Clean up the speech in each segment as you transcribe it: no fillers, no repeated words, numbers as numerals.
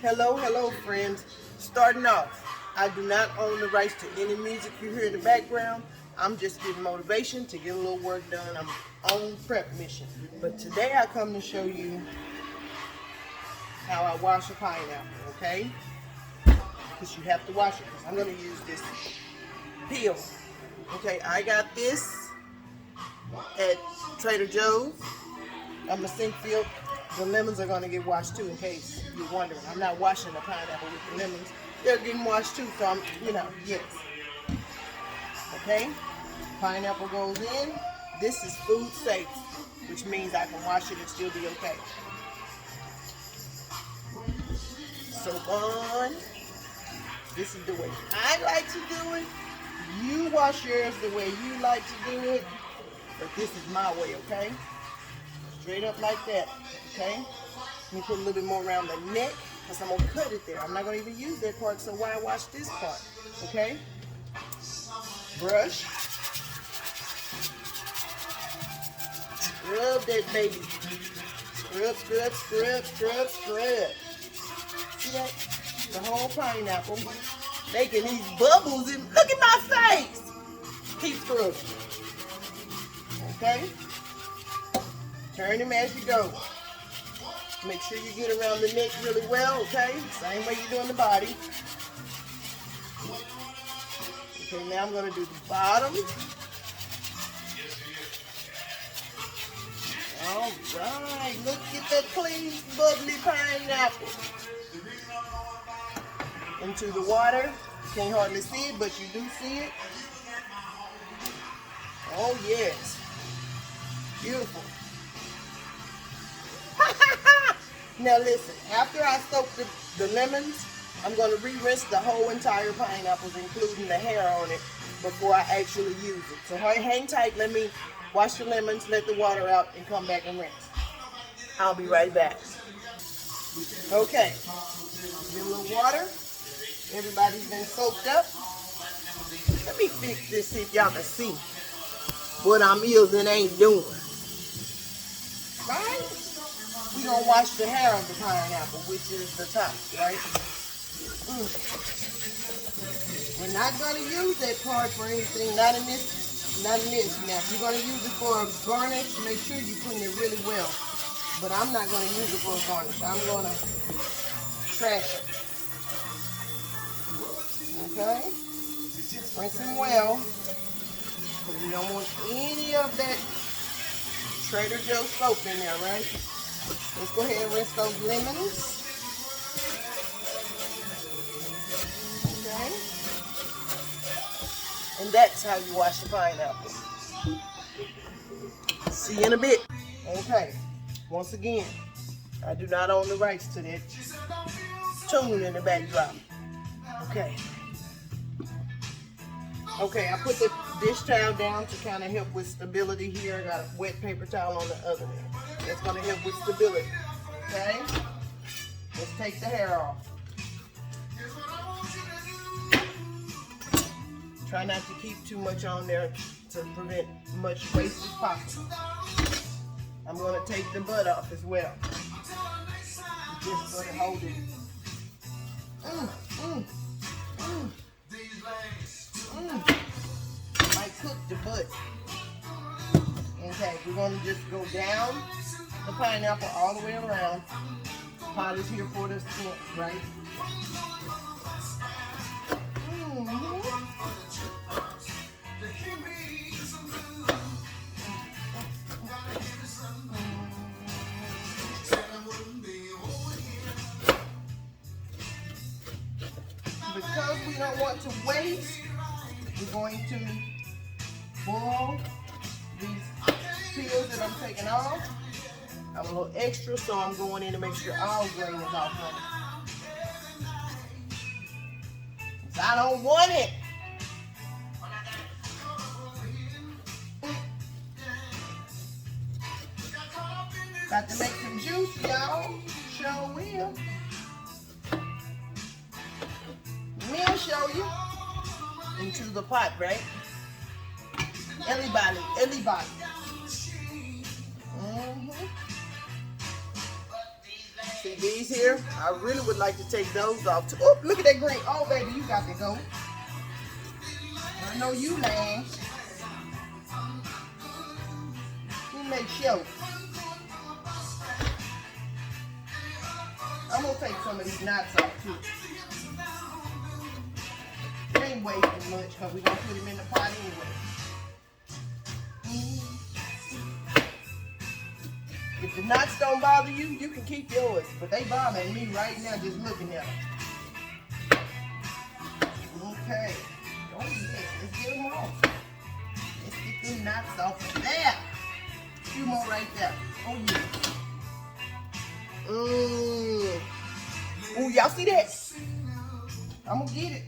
Hello friends. Starting off, I do not own the rights to any music you hear in the background. I'm just getting motivation to get a little work done. I'm on prep mission. But today I come to show you how I wash a pineapple, okay? Because you have to wash it, because I'm going to use this peel. Okay, I got this at Trader Joe's. I'm going to sink field. The lemons are going to get washed too, in case you're wondering. I'm not washing the pineapple with the lemons. They're getting washed too, so I'm, yes. Okay, pineapple goes in. This is food safe, which means I can wash it and still be okay. Soap on. This is the way I like to do it. You wash yours the way you like to do it, but this is my way, okay? Straight up like that, okay? Let me put a little bit more around the neck, because I'm going to cut it there. I'm not going to even use that part, so why wash this part, okay? Brush. Scrub that baby. Scrub, scrub, scrub, scrub, scrub. See that? The whole pineapple. Making these bubbles, and look at my face! Keep scrubbing. Okay? Turn them as you go. Make sure you get around the neck really well, okay? Same way you're doing the body. Okay, now I'm going to do the bottom. All right, look at that clean, bubbly pineapple. Into the water. You can't hardly see it, but you do see it. Oh, yes. Beautiful. Now listen, after I soak the lemons, I'm going to re-rinse the whole entire pineapples, including the hair on it, before I actually use it. So hang tight, let me wash the lemons, let the water out, and come back and rinse. I'll be right back. Okay, get a little water. Everybody's been soaked up. Let me fix this, see if y'all can see what I'm using ain't doing. Right? We're going to wash the hair of the pineapple, which is the top, right? We're not going to use that part for anything, not in this. Now, if you're going to use it for a garnish, make sure you clean it really well. But I'm not going to use it for a garnish. I'm going to trash it. Okay? Rinse them well, because you don't want any of that Trader Joe soap in there, right? Let's go ahead and rinse those lemons. Okay? And that's how you wash the pineapple. See you in a bit. Okay, once again, I do not own the rights to that tune in the backdrop. Okay. Okay, I put the dish towel down to kind of help with stability here. I got a wet paper towel on the other end. That's going to help with stability. Okay? Let's take the hair off. Try not to keep too much on there to prevent much waste as possible. I'm going to take the butt off as well. Just going to hold it. Might cook the butt. Okay, we're going to just go down the pineapple all the way around. Pot is here for the skin, right? Because we don't want to waste, we're going to boil these peels that I'm taking off. I'm a little extra, so I'm going in to make sure all grain is off of it. I don't want it. Got to make some juice, y'all. Sure will. We'll show you. Into the pot, right? Anybody. See these here? I really would like to take those off too. Oh, look at that green. Oh, baby, you got to go. I know you, man. You make sure. I'm going to take some of these knots off too. It ain't wasting much because we're going to put them in the pot anyway. If the knots don't bother you, you can keep yours. But they bothering me right now just looking at them. Okay. Oh yeah, let's get them off. Let's get them knots off of there. A few more right there. Oh yeah. Ooh, y'all see that? I'm gonna get it.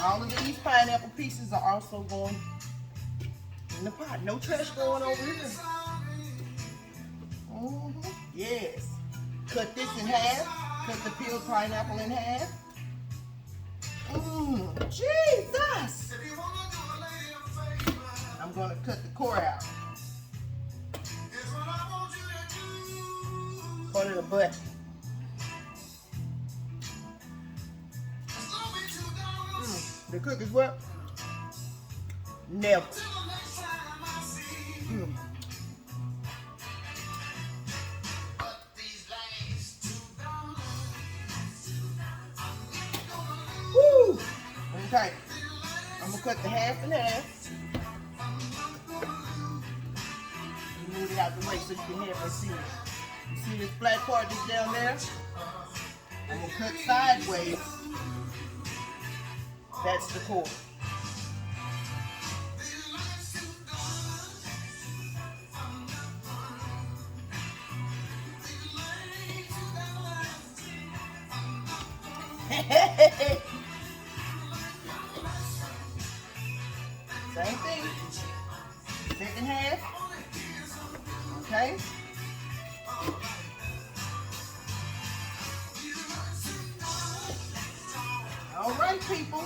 All of these pineapple pieces are also going in the pot. No trash going over here. Yes. Cut this in half. Cut the peeled pineapple in half. Jesus! I'm going to cut the core out. Part of the butt. The cook is what? Never. Woo! Okay. I'm gonna cut the half in half. Move it out the way so you can have it see it. You see this flat part that's down there? I'm gonna cut sideways. That's the core. Same thing. Second half. Okay. All right, people.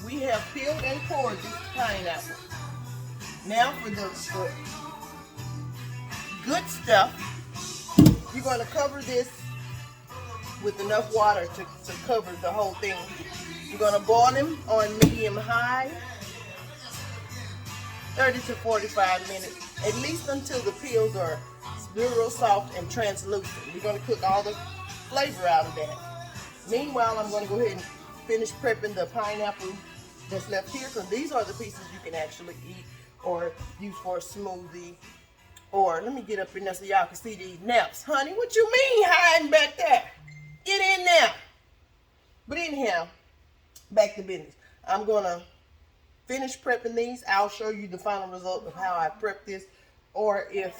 We have peeled and cored this pineapple. Now for the good stuff, you're going to cover this with enough water to cover the whole thing. You're going to boil them on medium-high, 30 to 45 minutes, at least until the peels are real soft and translucent. We're going to cook all the flavor out of that. Meanwhile, I'm going to go ahead and finish prepping the pineapple that's left here, because these are the pieces you can actually eat or use for a smoothie. Or let me get up in there so y'all can see these naps. Honey, what you mean hiding back there? Get in there. But anyhow, back to business. I'm going to finish prepping these. I'll show you the final result of how I prep this, or if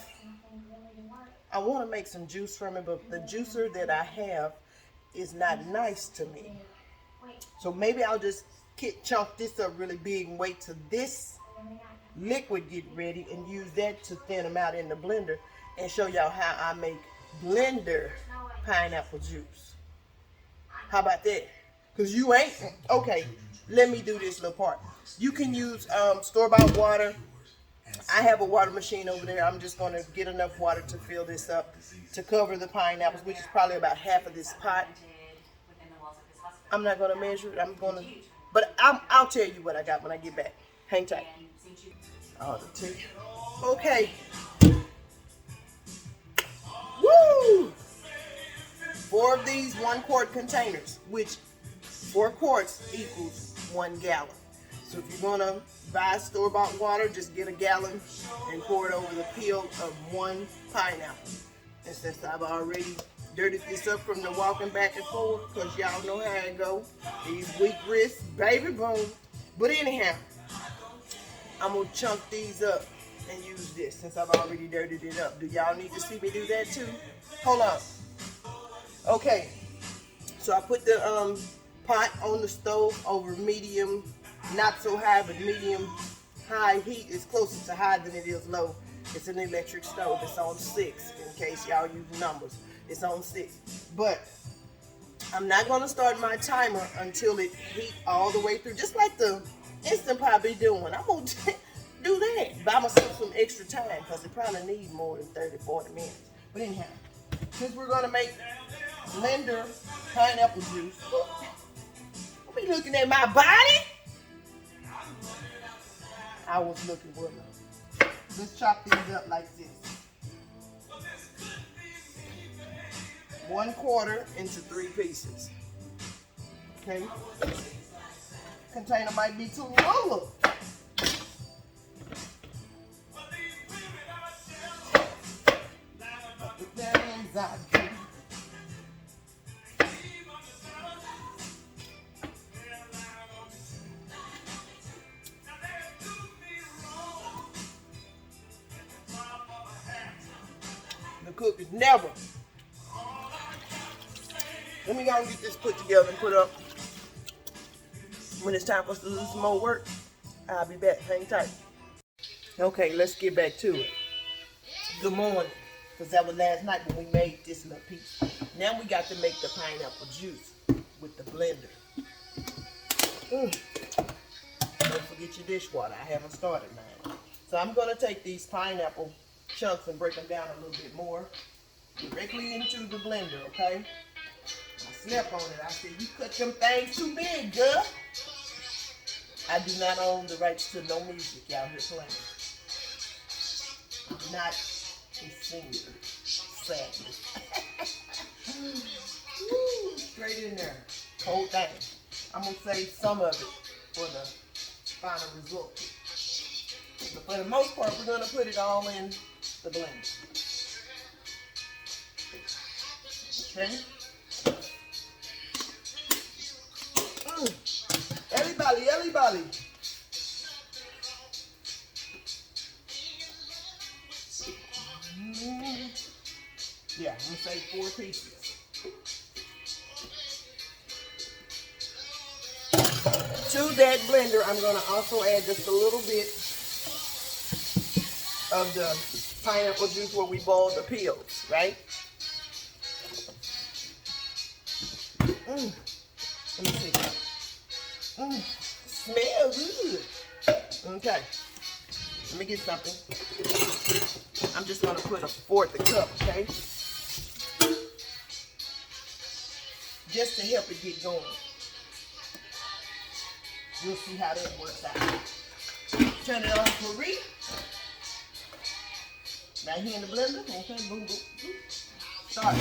I want to make some juice from it, but the juicer that I have is not nice to me. So maybe I'll just chunk this up really big and wait till this liquid get ready and use that to thin them out in the blender and show y'all how I make blender pineapple juice. How about that? Because you ain't, okay, let me do this little part. You can use store-bought water. I have a water machine over there. I'm just going to get enough water to fill this up to cover the pineapples, which is probably about half of this pot. I'm not going to measure it. I'm going to, but I'll tell you what I got when I get back. Hang tight. I'll tell you. Okay. Woo! 4 of these 1 quart containers, which 4 quarts equals 1 gallon. So if you're gonna buy store-bought water, just get a gallon and pour it over the peel of 1 pineapple. And since I've already dirtied this up from the walking back and forth, because y'all know how it go, these weak wrists, baby boom. But anyhow, I'm gonna chunk these up and use this since I've already dirtied it up. Do y'all need to see me do that too? Hold on. Okay, so I put the pot on the stove over medium, not so high, but medium high heat. Is closer to high than it is low. It's an electric stove. It's on 6 in case y'all use numbers. It's on 6. But I'm not going to start my timer until it heat all the way through, just like the Instant Pot be doing. I'm going to do that. Buy myself some extra time because it probably needs more than 30, 40 minutes. But anyhow, since we're going to make blender pineapple juice, don't be looking at my body. I was looking with her. Let's chop these up like this. 1/4 into 3 pieces. Okay. Container might be too long. Put that inside. The cook is never. Let me go and get this put together and put up. When it's time for us to do some more work, I'll be back. Hang tight. Okay, let's get back to it. Good morning. Because that was last night when we made this little piece. Now we got to make the pineapple juice with the blender. Don't forget your dishwater. I haven't started mine. So I'm going to take these pineapple chunks and break them down a little bit more. Directly into the blender, okay? I slept on it. I said, you cut them things too big, girl. I do not own the rights to no music y'all here playing. I'm not a singer, sadly. Woo, straight in there. Whole thing. I'm going to save some of it for the final result. But for the most part, we're going to put it all in the blender. Okay? Everybody. Yeah, I'm gonna say 4 pieces. To that blender, I'm gonna also add just a little bit of the pineapple juice where we boiled the peels, right? Let me see. Smells good. Okay. Let me get something. I'm just going to put 1/4 cup, okay? Just to help it get going. You'll see how that works out. Turn it on for read. Right here in the blender. Okay, boom, boom, boom. Start.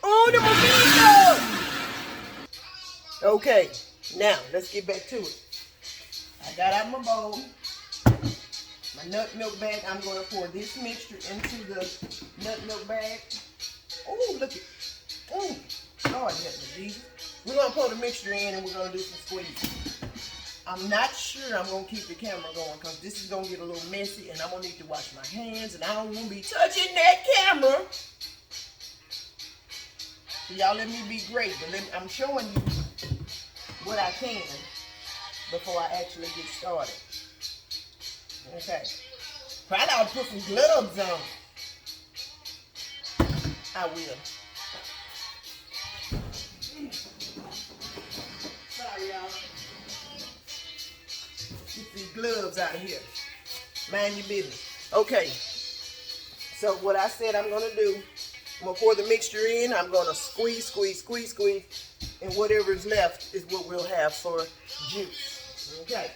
Oh, the mosquito! Okay, now let's get back to it. I got out my bowl, my nut milk bag. I'm going to pour this mixture into the nut milk bag. Oh, look at, oh, Lord help me, Jesus. We're going to pour the mixture in and we're going to do some squeezing. I'm not sure I'm going to keep the camera going because this is going to get a little messy and I'm going to need to wash my hands and I don't want to be touching that camera. So y'all let me be great, but I'm showing you what I can before I actually get started. Okay. Probably ought to put some gloves on. I will. Sorry, y'all. Get these gloves out of here. Mind your business. Okay. So what I said I'm going to do, I'm going to pour the mixture in. I'm going to squeeze. And whatever is left is what we'll have for juice. Okay.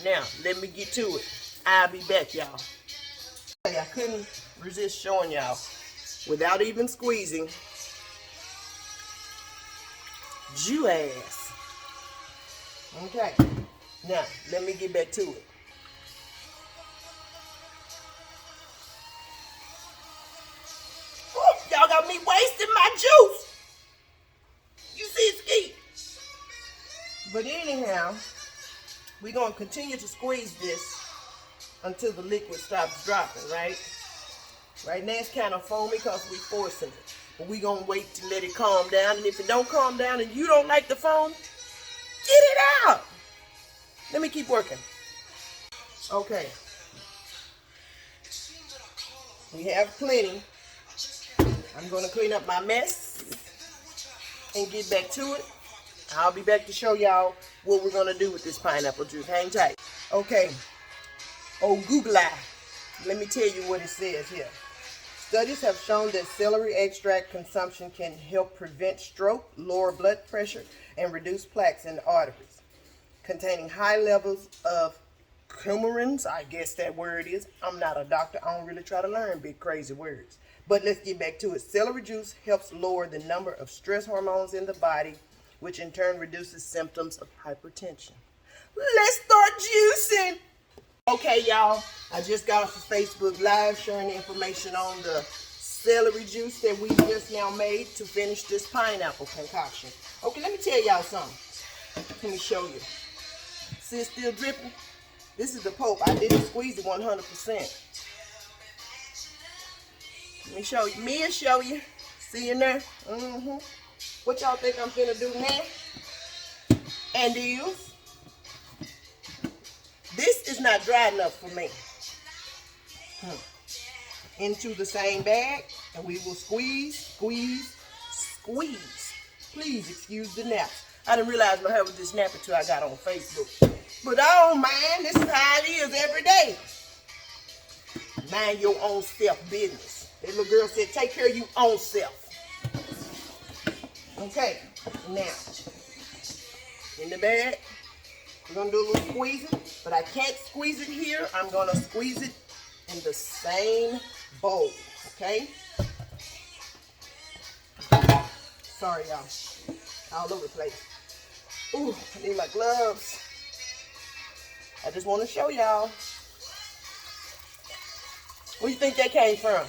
Now, let me get to it. I'll be back, y'all. I couldn't resist showing y'all without even squeezing. Juice. Okay. Now, let me get back to it. Oh, y'all got me wasting my juice. You see it, Ski? But anyhow, we're going to continue to squeeze this until the liquid stops dropping, right? Right now it's kind of foamy because we're forcing it. But we're going to wait to let it calm down. And if it don't calm down and you don't like the foam, get it out. Let me keep working. Okay. We have plenty. I'm going to clean up my mess and get back to it. I'll be back to show y'all what we're going to do with this pineapple juice. Hang tight. Okay. Oh, Google eye. Let me tell you what it says here. Studies have shown that celery extract consumption can help prevent stroke, lower blood pressure, and reduce plaques in the arteries. Containing high levels of coumarins, I guess that word is. I'm not a doctor. I don't really try to learn big crazy words. But let's get back to it. Celery juice helps lower the number of stress hormones in the body, which in turn reduces symptoms of hypertension. Let's start juicing. Okay, y'all, I just got off of Facebook Live sharing the information on the celery juice that we just now made to finish this pineapple concoction. Okay, let me tell y'all something. Let me show you. See it's still dripping? This is the pulp. I didn't squeeze it 100%. Let me show you. Mia, show you. See in there? What y'all think I'm finna do now? And this is not dry enough for me. Into the same bag, and we will squeeze, squeeze, squeeze. Please excuse the naps. I didn't realize my hair was just napping until I got on Facebook. But I don't mind. This is how it is every day. Mind your own self business. That little girl said, take care of your own self. Okay, now, in the bag, we're going to do a little squeezing, but I can't squeeze it here. I'm going to squeeze it in the same bowl, okay? Sorry, y'all. All over the place. Ooh, I need my gloves. I just want to show y'all. Where do you think that came from?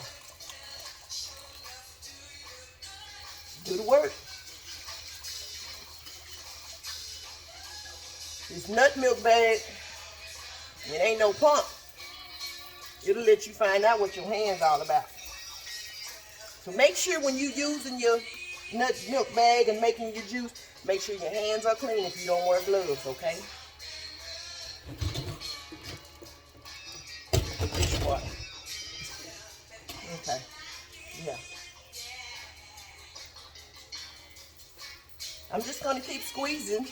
Do the work. This nut milk bag, it ain't no pump. It'll let you find out what your hand's all about. So make sure when you're using your nut milk bag and making your juice, make sure your hands are clean if you don't wear gloves, okay? Dishwater. Okay. Yeah. I'm just going to keep squeezing.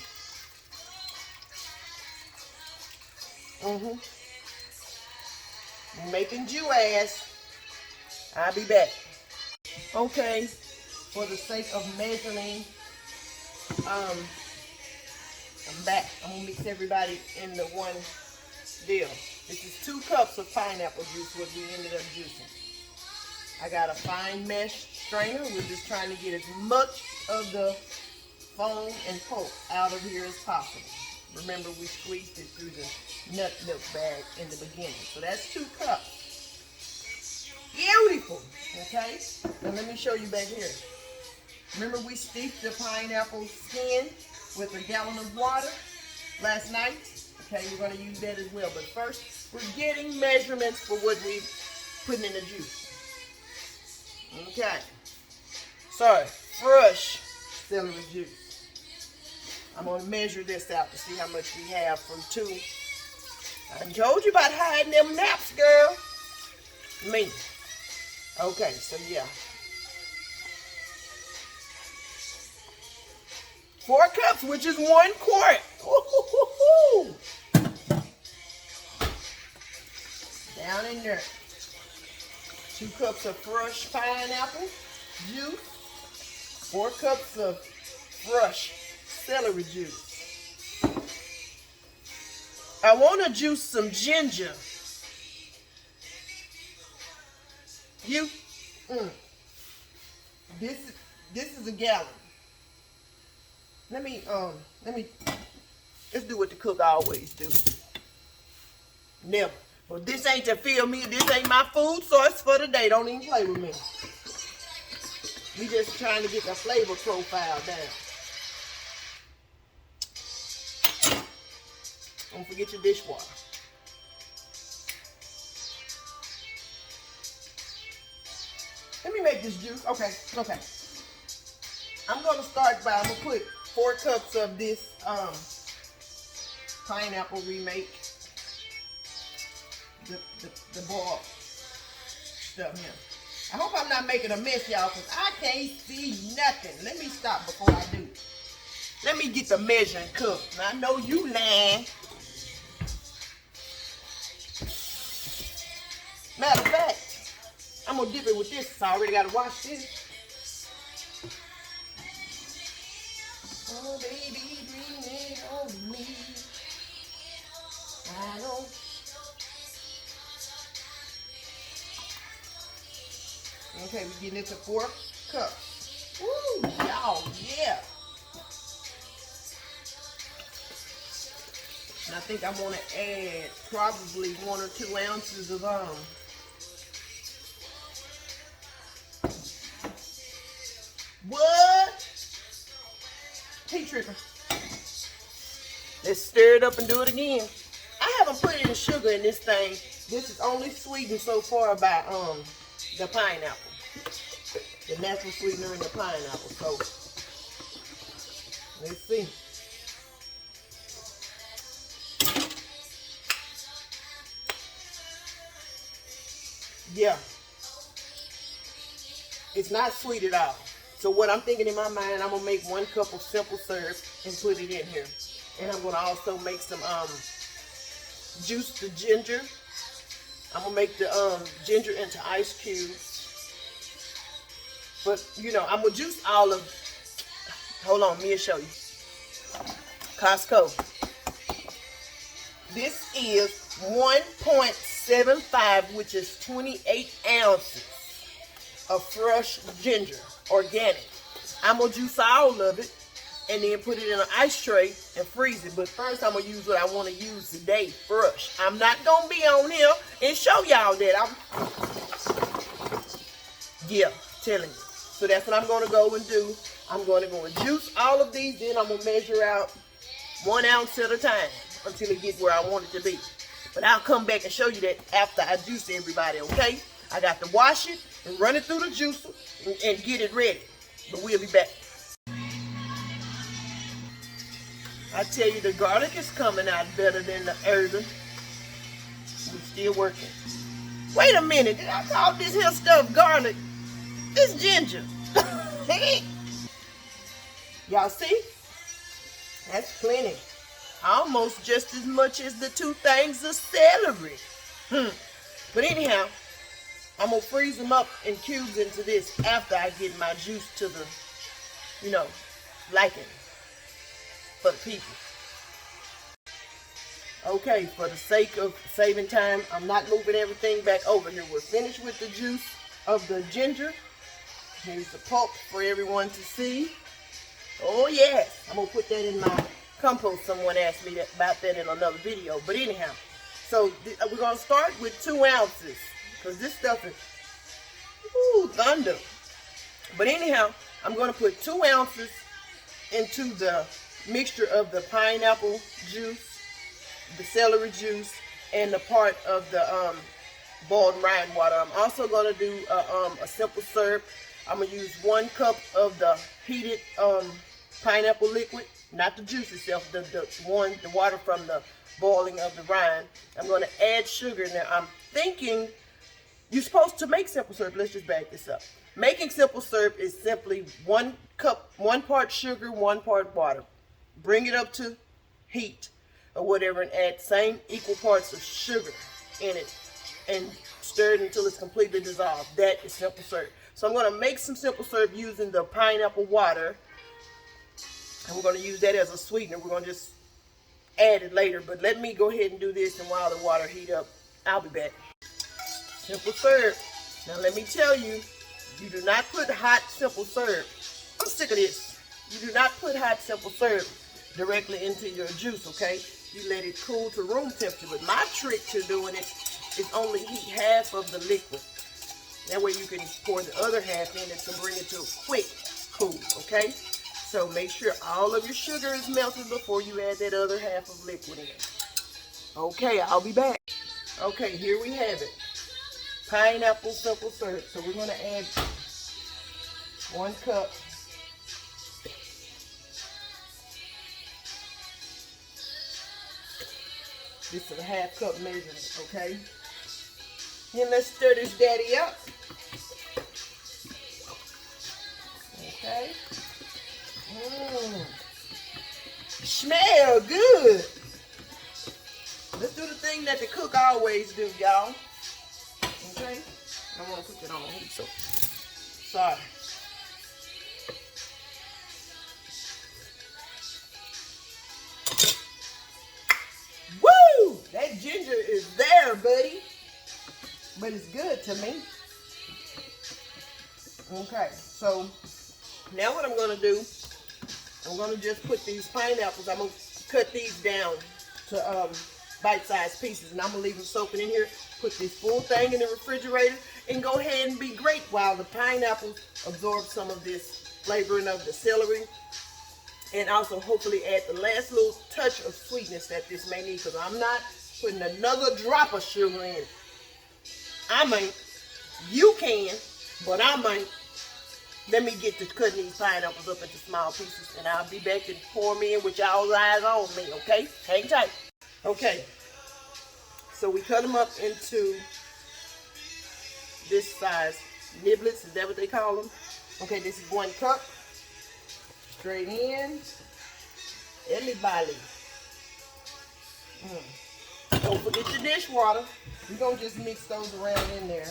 Making Jew ass. I'll be back. Okay, for the sake of measuring, I'm back. I'm gonna mix everybody in the one deal. This is 2 cups of pineapple juice, what we ended up juicing. I got a fine mesh strainer. We're just trying to get as much of the foam and pulp out of here as possible. Remember, we squeezed it through the nut milk bag in the beginning. So that's 2 cups. Beautiful. Okay? Now let me show you back here. Remember we steeped the pineapple skin with a gallon of water last night? Okay, we're going to use that as well. But first, we're getting measurements for what we're putting in the juice. Okay. So, fresh celery juice. I'm going to measure this out to see how much we have from 2. I told you about hiding them naps, girl. Me. Okay, so yeah. 4 cups, which is 1 quart. Ooh. Down in there. 2 cups of fresh pineapple juice. 4 cups of fresh celery juice. I want to juice some ginger. This is a gallon. Let me let's do what the cook always do. Never. Well, this ain't to fill me. This ain't my food source for the day. Don't even play with me. We just trying to get the flavor profile down. Don't forget your dishwater. Let me make this juice. Okay. I'm gonna start by, I'm gonna put 4 cups of this pineapple remake. The boiled stuff here. I hope I'm not making a mess, y'all, because I can't see nothing. Let me stop before I do. Let me get the measuring cup. Now, I know you lying. Matter of fact, I'm gonna dip it with this. So I already gotta wash this. Oh baby, bring it on me. I don't. Okay, we're getting it to 4 cups. Woo, y'all, yeah. And I think I want to add probably 1 or 2 ounces of what? He tripping. Let's stir it up and do it again. I haven't put any sugar in this thing. This is only sweetened so far by the pineapple. The natural sweetener in the pineapple. So let's see. Yeah. It's not sweet at all. So what I'm thinking in my mind, I'm gonna make 1 cup of simple syrup and put it in here. And I'm gonna also make some juice the ginger. I'm gonna make the ginger into ice cubes. But you know, I'm gonna juice all of. Hold on, Mia, show you. Costco. This is 1.75, which is 28 ounces of fresh ginger, organic. I'm gonna juice all of it and then put it in an ice tray and freeze it. But first, I'm gonna use what I want to use today, fresh. I'm not gonna be on here and show y'all that. Yeah, telling you. So that's what I'm gonna go and do. I'm gonna go and juice all of these. Then I'm gonna measure out 1 ounce at a time until it gets where I want it to be. But I'll come back and show you that after I juice everybody. Okay? I got to wash it and run it through the juicer and get it ready. But we'll be back. I tell you, the garlic is coming out better than the herb. We're still working. Wait a minute, did I call this here stuff garlic? It's ginger. Y'all see? That's plenty. Almost just as much as the 2 things of celery. But anyhow, I'm going to freeze them up in cubes into this after I get my juice to the, you know, liking for the people. Okay, for the sake of saving time, I'm not moving everything back over here. We're finished with the juice of the ginger. Here's the pulp for everyone to see. Oh yes, I'm going to put that in my compost. Someone asked me about that in another video. But anyhow, so we're going to start with 2 ounces. Because this stuff is, ooh, thunder. But anyhow, I'm going to put 2 ounces into the mixture of the pineapple juice, the celery juice, and the part of the boiled rind water. I'm also going to do a simple syrup. I'm going to use 1 cup of the heated pineapple liquid, not the juice itself, the water from the boiling of the rind. I'm going to add sugar in there. I'm thinking you're supposed to make simple syrup. Let's just back this up. Making simple syrup is simply 1 cup, 1 part sugar, 1 part water. Bring it up to heat or whatever and add same equal parts of sugar in it and stir it until it's completely dissolved. That is simple syrup. So I'm going to make some simple syrup using the pineapple water. And we're going to use that as a sweetener. We're going to just add it later. But let me go ahead and do this, and while the water heat up, I'll be back. Simple syrup. Now let me tell you, you do not put hot simple syrup. I'm sick of this. You do not put hot simple syrup directly into your juice, okay? You let it cool to room temperature. But my trick to doing it is only heat half of the liquid. That way you can pour the other half in it to bring it to a quick cool, okay? So make sure all of your sugar is melted before you add that other half of liquid in. Okay, I'll be back. Okay, here we have it. Pineapple simple syrup. So we're going to add 1 cup. This is a half cup measurement, okay? Then let's stir this daddy up. Okay. Smell good. Let's do the thing that the cook always do, y'all. I want to put that on heat, so sorry. Woo! That ginger is there, buddy. But it's good to me. Okay, so now what I'm going to do, I'm going to just put these pineapples, I'm going to cut these down to bite-sized pieces, and I'm going to leave them soaking in here. Put this full thing in the refrigerator and go ahead and be great while the pineapples absorb some of this flavoring of the celery, and also hopefully add the last little touch of sweetness that this may need, because I'm not putting another drop of sugar in it. I might. You can, but I might. Let me get to cutting these pineapples up into small pieces, and I'll be back and pour me in with y'all's eyes on me, okay? Hang tight. Okay, so we cut them up into this size. Niblets, is that what they call them? Okay, this is 1 cup. Straight in. Everybody. Don't forget your dishwater. We're going to just mix those around in there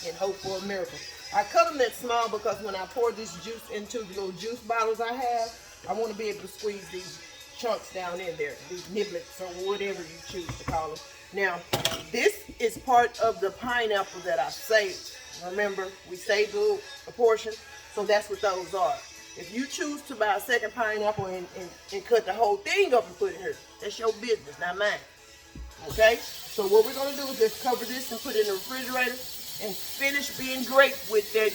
and hope for a miracle. I cut them that small because when I pour this juice into the little juice bottles I have, I want to be able to squeeze these chunks down in there, these niblets or whatever you choose to call them. Now, this is part of the pineapple that I saved. Remember, we saved a portion, so that's what those are. If you choose to buy a second pineapple and cut the whole thing up and put it in here, that's your business, not mine. Okay? So what we're going to do is just cover this and put it in the refrigerator and finish being great with that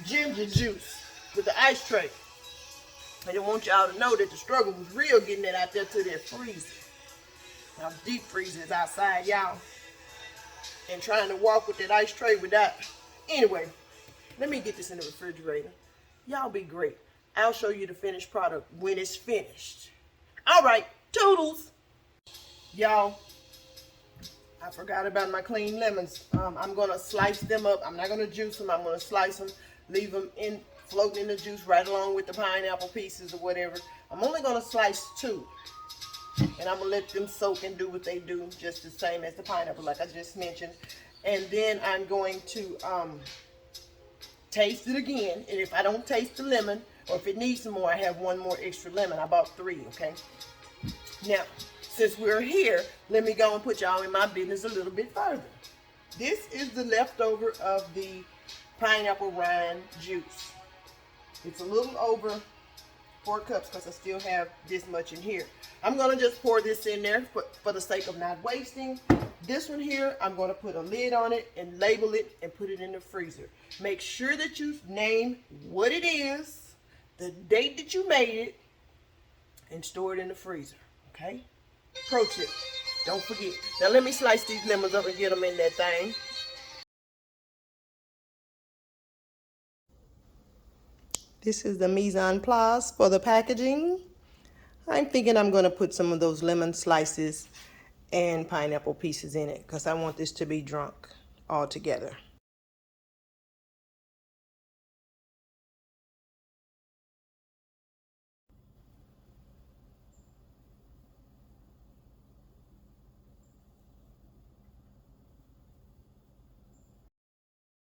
ginger juice with the ice tray. I just want y'all to know that the struggle was real getting that out there to their freezer. Now deep freezer is outside, y'all. And trying to walk with that ice tray without. Anyway, let me get this in the refrigerator. Y'all be great. I'll show you the finished product when it's finished. All right, toodles. Y'all, I forgot about my clean lemons. I'm going to slice them up. I'm not going to juice them. I'm going to slice them, leave them floating in the juice right along with the pineapple pieces or whatever. I'm only going to slice 2. And I'm going to let them soak and do what they do, just the same as the pineapple, like I just mentioned. And then I'm going to taste it again. And if I don't taste the lemon, or if it needs some more, I have 1 more extra lemon. I bought 3, okay? Now, since we're here, let me go and put y'all in my business a little bit further. This is the leftover of the pineapple rind juice. It's a little over 4 cups because I still have this much in here. I'm going to just pour this in there for the sake of not wasting. This one here, I'm going to put a lid on it and label it and put it in the freezer. Make sure that you name what it is, the date that you made it, and store it in the freezer, okay? Pro tip, don't forget. Now let me slice these lemons up and get them in that thing. This is the mise en place for the packaging. I'm thinking I'm going to put some of those lemon slices and pineapple pieces in it because I want this to be drunk all together.